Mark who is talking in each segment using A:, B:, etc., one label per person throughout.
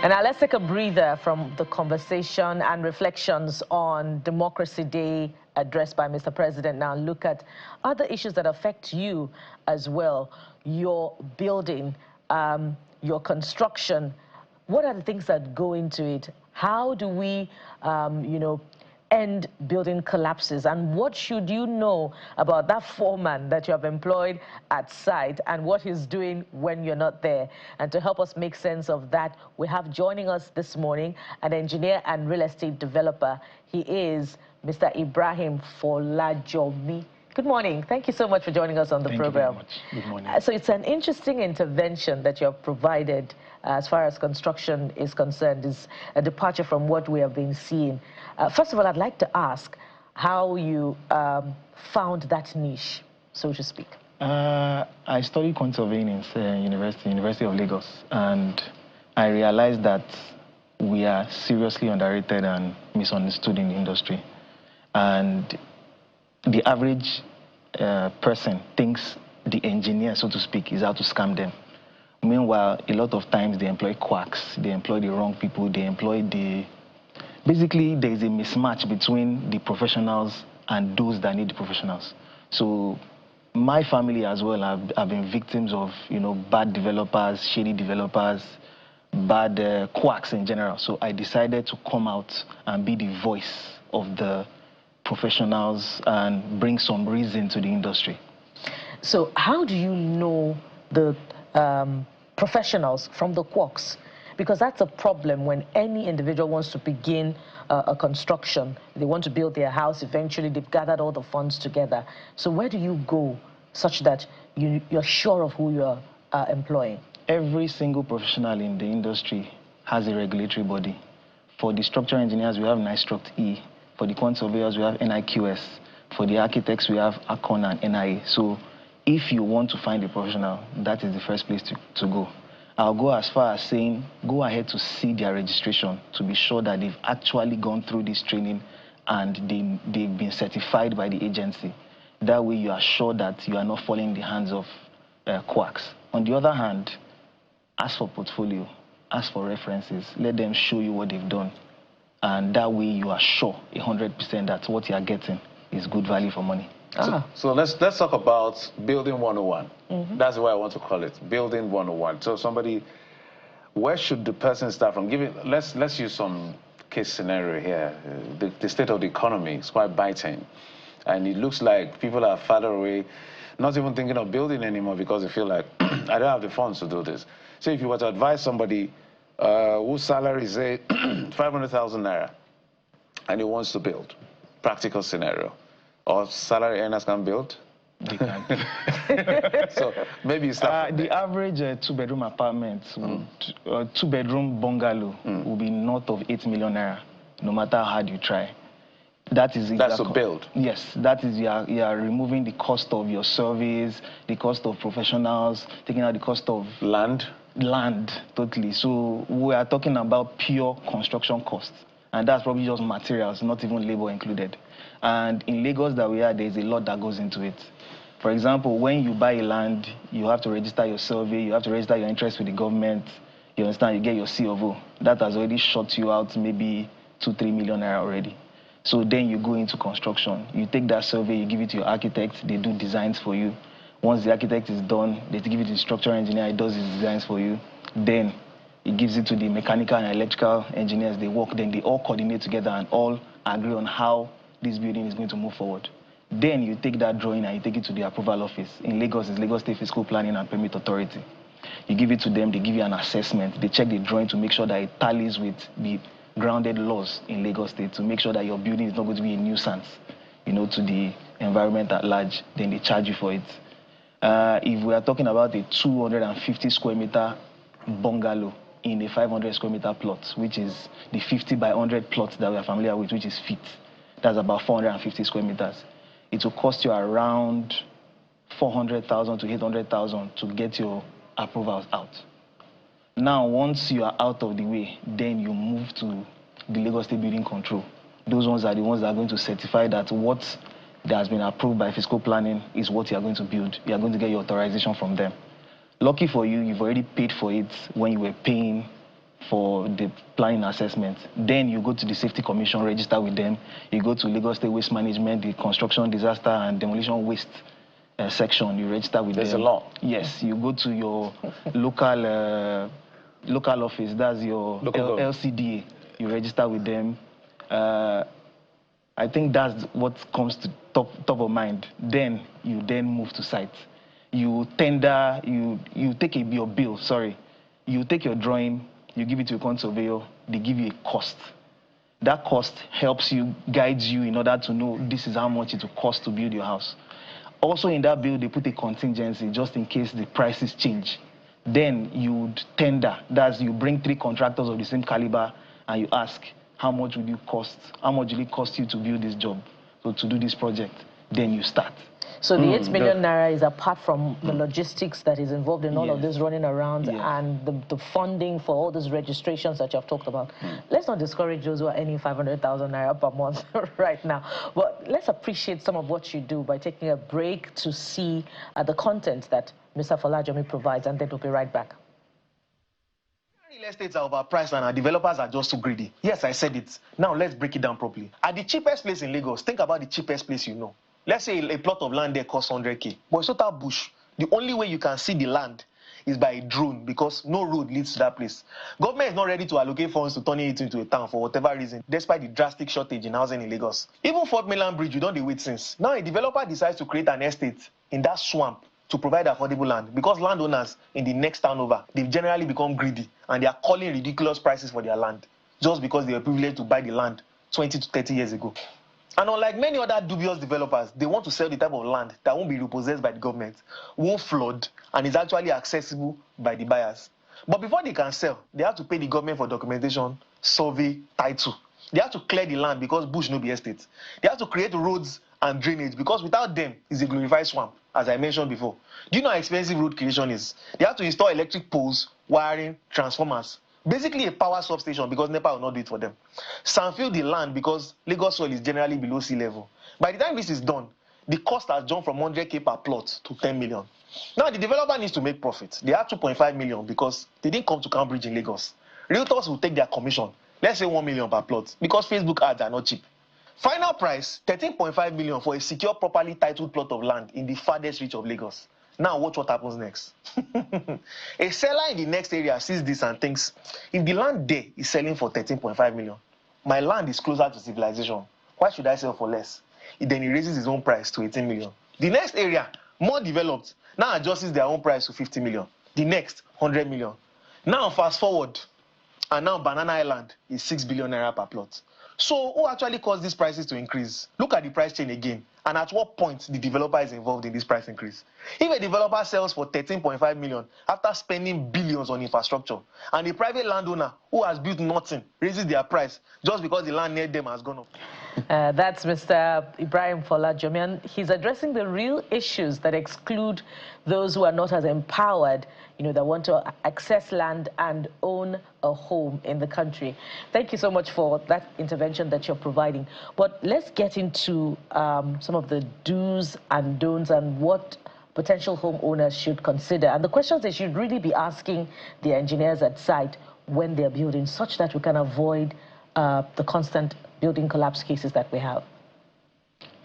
A: And now let's take a breather from the conversation and reflections on Democracy Day addressed by Mr. President. Now look at other issues that affect you as well. Your building, your construction. What are the things that go into it? How do we, end building collapses? And what should you know about that foreman that you have employed at site and what he's doing when you're not there? And to help us make sense of that, we have joining us this morning an engineer and real estate developer. He is Mr. Ibrahim Folajomi. Good morning. Thank you so much for joining us on the program.
B: Thank you very much. Good morning.
A: So it's an interesting intervention that you have provided as far as construction is concerned. Is a departure from what we have been seeing. First of all, I'd like to ask how you found that niche, so to speak.
B: I studied quantity surveying in University of Lagos, and I realized that we are seriously underrated and misunderstood in the industry. And the average person thinks the engineer, so to speak, is out to scam them. Meanwhile, a lot of times they employ quacks, they employ the wrong people, they employ the... Basically, there is a mismatch between the professionals and those that need the professionals. So my family as well have been victims of, bad developers, shady developers, bad quacks in general. So I decided to come out and be the voice of the professionals and bring some reason to the industry.
A: So how do you know the professionals from the quacks? Because that's a problem when any individual wants to begin a construction. They want to build their house. Eventually, they've gathered all the funds together. So where do you go such that you're sure of who you're employing?
B: Every single professional in the industry has a regulatory body. For the structural engineers, we have N8m. For the quantity surveyors, we have NIQS. For the architects, we have ACON and NIA. So if you want to find a professional, that is the first place to go. I'll go as far as saying, go ahead to see their registration to be sure that they've actually gone through this training and they've been certified by the agency. That way you are sure that you are not falling in the hands of quacks. On the other hand, ask for portfolio, ask for references, let them show you what they've done. And that way you are sure 100% that what you are getting is good value for money.
C: So let's talk about building 101. That's the way I want to call it, building 101. So where should the person start from? Let's use some case scenario here. The state of the economy is quite biting, and it looks like people are farther away, not even thinking of building anymore because they feel like I don't have the funds to do this. So if you were to advise somebody whose salary is say 500,000 naira, and he wants to build, practical scenario. Or salary earners can build?
B: They can.
C: So maybe you start
B: the average two-bedroom apartment, two-bedroom bungalow will be north of 8 million naira, no matter how hard you try. That's
C: to build?
B: Yes, that is you are removing the cost of your surveys, the cost of professionals, taking out the cost of...
C: Land?
B: Land, totally. So we are talking about pure construction costs. And that's probably just materials, not even labor included. And in Lagos that we are, there's a lot that goes into it. For example, when you buy a land, you have to register your survey, you have to register your interest with the government, you understand, you get your C of O. That has already shot you out maybe 2-3 million naira already. So then you go into construction. You take that survey, you give it to your architect, they do designs for you. Once the architect is done, they give it to the structural engineer, he does his designs for you. Then he gives it to the mechanical and electrical engineers, they work, then they all coordinate together and all agree on how this building is going to move forward. Then you take that drawing and you take it to the approval office. In Lagos, it's Lagos State Fiscal Planning and Permit Authority. You give it to them, they give you an assessment. They check the drawing to make sure that it tallies with the grounded laws in Lagos State to make sure that your building is not going to be a nuisance, to the environment at large. Then they charge you for it. If we are talking about a 250 square meter bungalow in a 500 square meter plot, which is the 50 by 100 plot that we are familiar with, which is feet. That's about 450 square meters. It will cost you around 400,000 to 800,000 to get your approvals out. Now, once you are out of the way, then you move to the Lagos State Building Control. Those ones are the ones that are going to certify that what that has been approved by fiscal planning is what you are going to build. You are going to get your authorization from them. Lucky for you, you've already paid for it when you were paying for the planning assessment. Then you go to the Safety Commission, register with them. You go to Lagos State Waste Management, the Construction, Disaster and Demolition Waste section. You register with them.
C: There's a lot.
B: Yes, you go to your local office. That's your LCDA. You register with them. I think that's what comes to top of mind. Then you move to site. You tender. You take your bill. Sorry, you take your drawing. You give it to a quantity surveyor, they give you a cost. That cost helps you, guides you in order to know this is how much it will cost to build your house. Also in that bill, they put a contingency just in case the prices change. Then you tender, that's you bring 3 contractors of the same caliber and you ask, how much will it cost you to build this job, so to do this project? Then you start.
A: So the 8 million naira is apart from the logistics that is involved in all of this running around and the funding for all these registrations that you have talked about. Let's not discourage those who are earning 500,000 naira per month right now. But let's appreciate some of what you do by taking a break to see the content that Mr. Folajomi provides, and then we'll be right back.
D: Real estates are overpriced and our developers are just too greedy. Yes, I said it. Now let's break it down properly. At the cheapest place in Lagos, think about the cheapest place you know. Let's say a plot of land there costs 100K, but it's total bush. The only way you can see the land is by a drone because no road leads to that place. Government is not ready to allocate funds to turn it into a town for whatever reason, despite the drastic shortage in housing in Lagos. Even Fort Mainland Bridge, you don't wait since. Now a developer decides to create an estate in that swamp to provide affordable land because landowners in the next town over, they've generally become greedy and they are calling ridiculous prices for their land just because they were privileged to buy the land 20 to 30 years ago. And unlike many other dubious developers, they want to sell the type of land that won't be repossessed by the government, won't flood, and is actually accessible by the buyers. But before they can sell, they have to pay the government for documentation, survey, title. They have to clear the land because bush no be estate. They have to create roads and drainage because without them, it's a glorified swamp, as I mentioned before. Do you know how expensive road creation is? They have to install electric poles, wiring, transformers. Basically a power substation because NEPA will not do it for them. Sandfill the land because Lagos soil is generally below sea level. By the time this is done, the cost has jumped from 100K per plot to 10 million. Now the developer needs to make profit. They have 2.5 million because they didn't come to Cambridge in Lagos. Realtors will take their commission, let's say 1 million per plot, because Facebook ads are not cheap. Final price, 13.5 million for a secure, properly titled plot of land in the farthest reach of Lagos. Now watch what happens next. A seller in the next area sees this and thinks, if the land there is selling for 13.5 million, my land is closer to civilization. Why should I sell for less? Then he raises his own price to 18 million. The next area, more developed, now adjusts their own price to 50 million. The next, 100 million. Now fast forward, and now Banana Island is 6 billion naira per plot. So who actually caused these prices to increase? Look at the price chain again, and at what point the developer is involved in this price increase. If a developer sells for 13.5 million after spending billions on infrastructure, and a private landowner who has built nothing raises their price just because the land near them has gone up.
A: That's Mr. Ibrahim Folajomi, and he's addressing the real issues that exclude those who are not as empowered, that want to access land and own a home in the country. Thank you so much for that intervention that you're providing. But let's get into some of the do's and don'ts and what potential homeowners should consider, and the questions they should really be asking the engineers at site when they're building, such that we can avoid the constant building collapse cases that we have.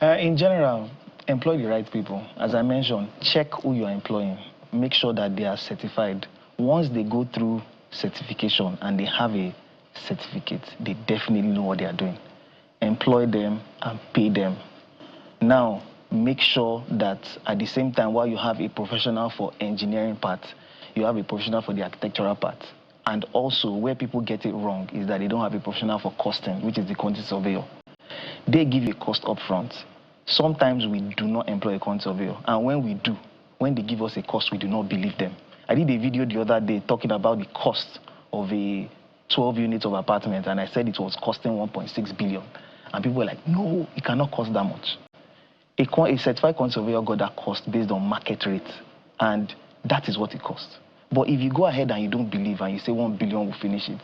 B: In general, employ the right people. As I mentioned, check who you're employing. Make sure that they are certified. Once they go through certification and they have a certificate, they definitely know what they are doing. Employ them and pay them. Now, make sure that at the same time, while you have a professional for engineering part, you have a professional for the architectural part. And also, where people get it wrong is that they don't have a professional for costing, which is the quantity surveyor. They give you a cost up front. Sometimes we do not employ a quantity surveyor. And when we do, when they give us a cost, we do not believe them. I did a video the other day talking about the cost of a 12 units of apartment, and I said it was costing 1.6 billion. And people were like, no, it cannot cost that much. A certified quantity surveyor got that cost based on market rate, and that is what it costs. But if you go ahead and you don't believe and you say 1 billion will finish it,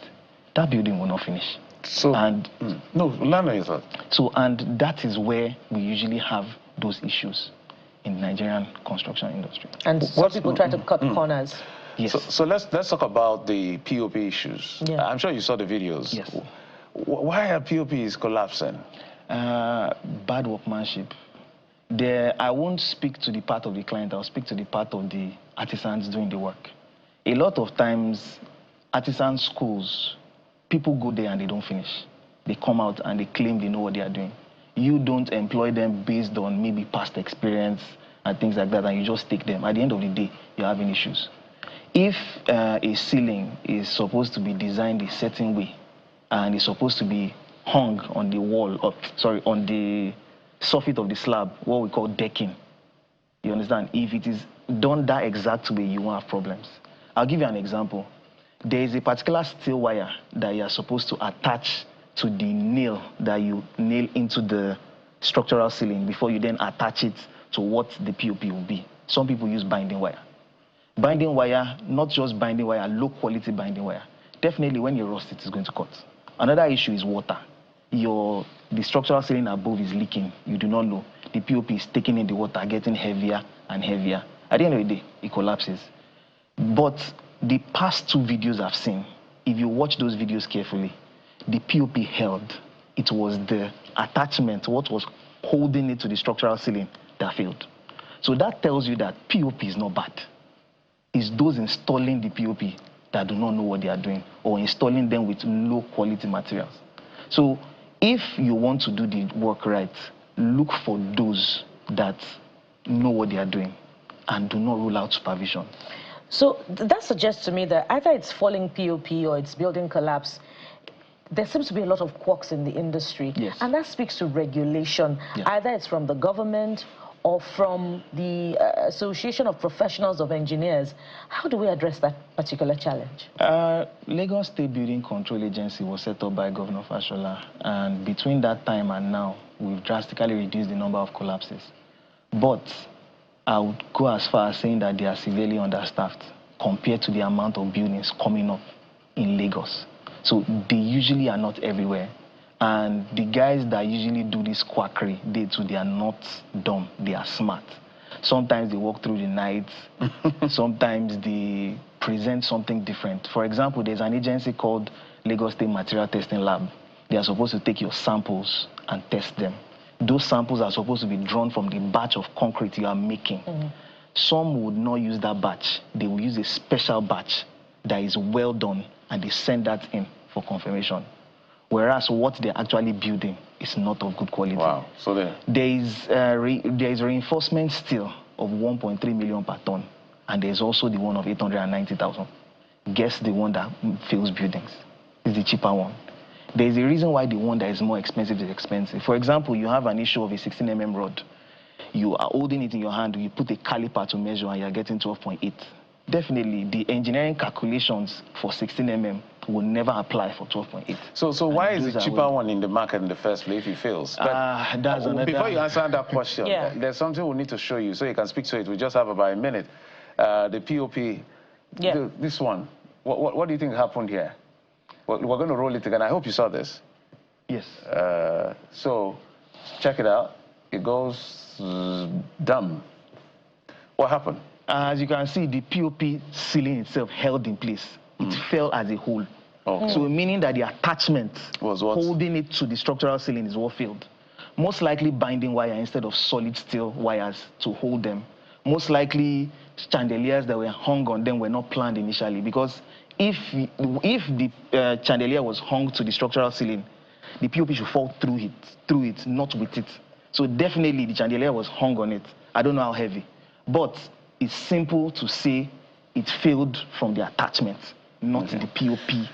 B: that building will not finish.
C: So, and
B: that is where we usually have those issues in the Nigerian construction industry.
A: And some people try to cut corners.
B: Yes.
C: So let's talk about the POP issues.
A: Yeah.
C: I'm sure you saw the videos.
B: Yes.
C: Why are POPs collapsing?
B: Bad workmanship. I won't speak to the part of the client, I'll speak to the part of the artisans doing the work. A lot of times, artisan schools, people go there and they don't finish. They come out and they claim they know what they are doing. You don't employ them based on maybe past experience and things like that, and you just take them. At the end of the day, you're having issues. If a ceiling is supposed to be designed a certain way, and is supposed to be hung on the wall, on the soffit of the slab, what we call decking, you understand? If it is done that exact way, you won't have problems. I'll give you an example. There is a particular steel wire that you are supposed to attach to the nail that you nail into the structural ceiling before you then attach it to what the POP will be. Some people use binding wire. Binding wire, not just binding wire, low quality binding wire. Definitely when you rust it, it's going to cut. Another issue is water. The structural ceiling above is leaking. You do not know. The POP is taking in the water, getting heavier and heavier. At the end of the day, it collapses. But the past 2 videos I've seen, if you watch those videos carefully, the POP held. It was the attachment, what was holding it to the structural ceiling, that failed. So that tells you that POP is not bad. It's those installing the POP that do not know what they are doing, or installing them with low quality materials. So if you want to do the work right, look for those that know what they are doing and do not rule out supervision.
A: So that suggests to me that either it's falling POP or it's building collapse. There seems to be a lot of quacks in the industry.
B: Yes.
A: And that speaks to regulation. Yeah. Either it's from the government or from the Association of Professionals of Engineers. How do we address that particular challenge?
B: Lagos State Building Control Agency was set up by Governor Fashola, and between that time and now, we've drastically reduced the number of collapses. But I would go as far as saying that they are severely understaffed compared to the amount of buildings coming up in Lagos. So they usually are not everywhere. And the guys that usually do this quackery, they are not dumb, they are smart. Sometimes they walk through the night, sometimes they present something different. For example, there's an agency called Lagos State Material Testing Lab. They are supposed to take your samples and test them. Those samples are supposed to be drawn from the batch of concrete you are making. Some would not use that batch. They will use a special batch that is well done, and they send that in for confirmation. Whereas what they're actually building is not of good quality.
C: Wow. So
B: there is reinforcement steel of 1.3 million per ton, and there's also the one of 890,000. Guess the one that fails buildings is the cheaper one. There's a reason why the one that is more expensive is expensive. For example, you have an issue of a 16mm rod. You are holding it in your hand, you put a caliper to measure, and you're getting 12.8. Definitely, the engineering calculations for 16mm will never apply for 12.8.
C: So why is the cheaper one in the market in the first place if it fails?
B: That's another...
C: Before you answer that question, there's something we need to show you so you can speak to it. We just have about a minute. The POP, this one, what do you think happened here? We're going to roll it again. I hope you saw this.
B: Yes.
C: So check it out. It goes dumb. What happened?
B: As you can see, the POP ceiling itself held in place. It fell as a whole.
C: Okay.
B: So meaning that the attachment
C: was what?
B: Holding it to the structural ceiling is what failed. Most likely binding wire instead of solid steel wires to hold them. Most likely chandeliers that were hung on them were not planned initially, because if the chandelier was hung to the structural ceiling, the POP should fall through it, not with it. So definitely the chandelier was hung on it. I don't know how heavy, but it's simple to say it failed from the attachment, not the POP.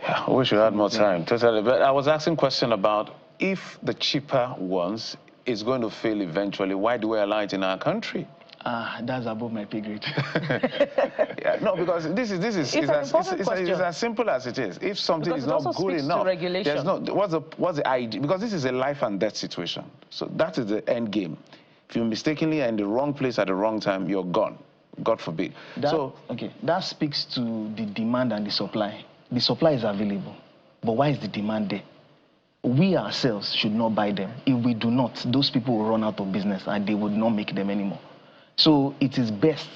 C: Yeah, I wish we had more time. Totally. But I was asking a question about if the cheaper ones is going to fail eventually, why do we allow it in our country?
B: That's above my pay grade.
C: Yeah, no, because this is as simple as it is. If something is not good enough, there's no, what's the idea? Because this is a life and death situation. So that is the end game. If you mistakenly are in the wrong place at the wrong time, you're gone. God forbid.
B: That speaks to the demand and the supply. The supply is available, but why is the demand there? We ourselves should not buy them. If we do not, those people will run out of business and they would not make them anymore. So it is best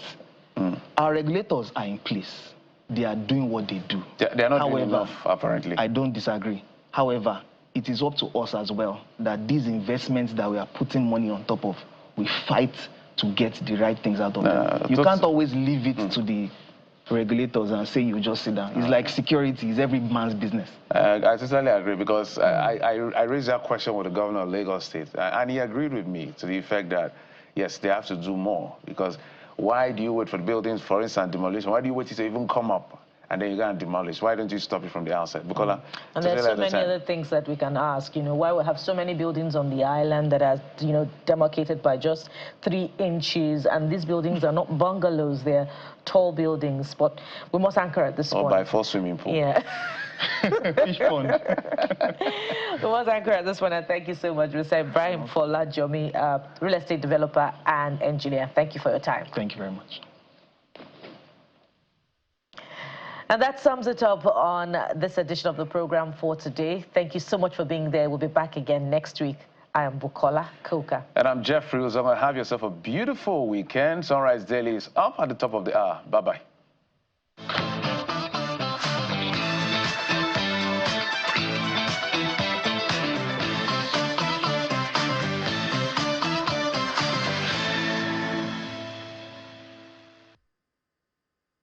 B: Our regulators are in place. They are doing what they do.
C: They're not doing enough, apparently.
B: I don't disagree. However, it is up to us as well that these investments that we are putting money on top of, we fight to get the right things out of them. You can't always leave it to the regulators and say you just sit down. It's like security is every man's business.
C: I totally agree, because I raised that question with the governor of Lagos State, and he agreed with me to the effect that, yes, they have to do more, because why do you wait for the buildings, for instance, demolition? Why do you wait till they even come up and then you go and demolish? Why don't you stop it from the outset? Because
A: and there's so many other things that we can ask, you know, why we have so many buildings on the island that are, you know, demarcated by just 3 inches, and these buildings are not bungalows, they're tall buildings, but we must anchor at this point.
C: Or by 4 swimming pool.
A: Yeah.
B: Fish pond.
A: We must anchor at this one, and thank you so much, Mr. Ibrahim Folajomi, real estate developer and engineer. Thank you for your time.
B: Thank you very much.
A: And that sums it up on this edition of the program for today. Thank you so much for being there. We'll be back again next week. I am Bukola Koka.
C: And I'm Jeffrey Uzoma. Have yourself a beautiful weekend. Sunrise Daily is up at the top of the hour. Bye-bye.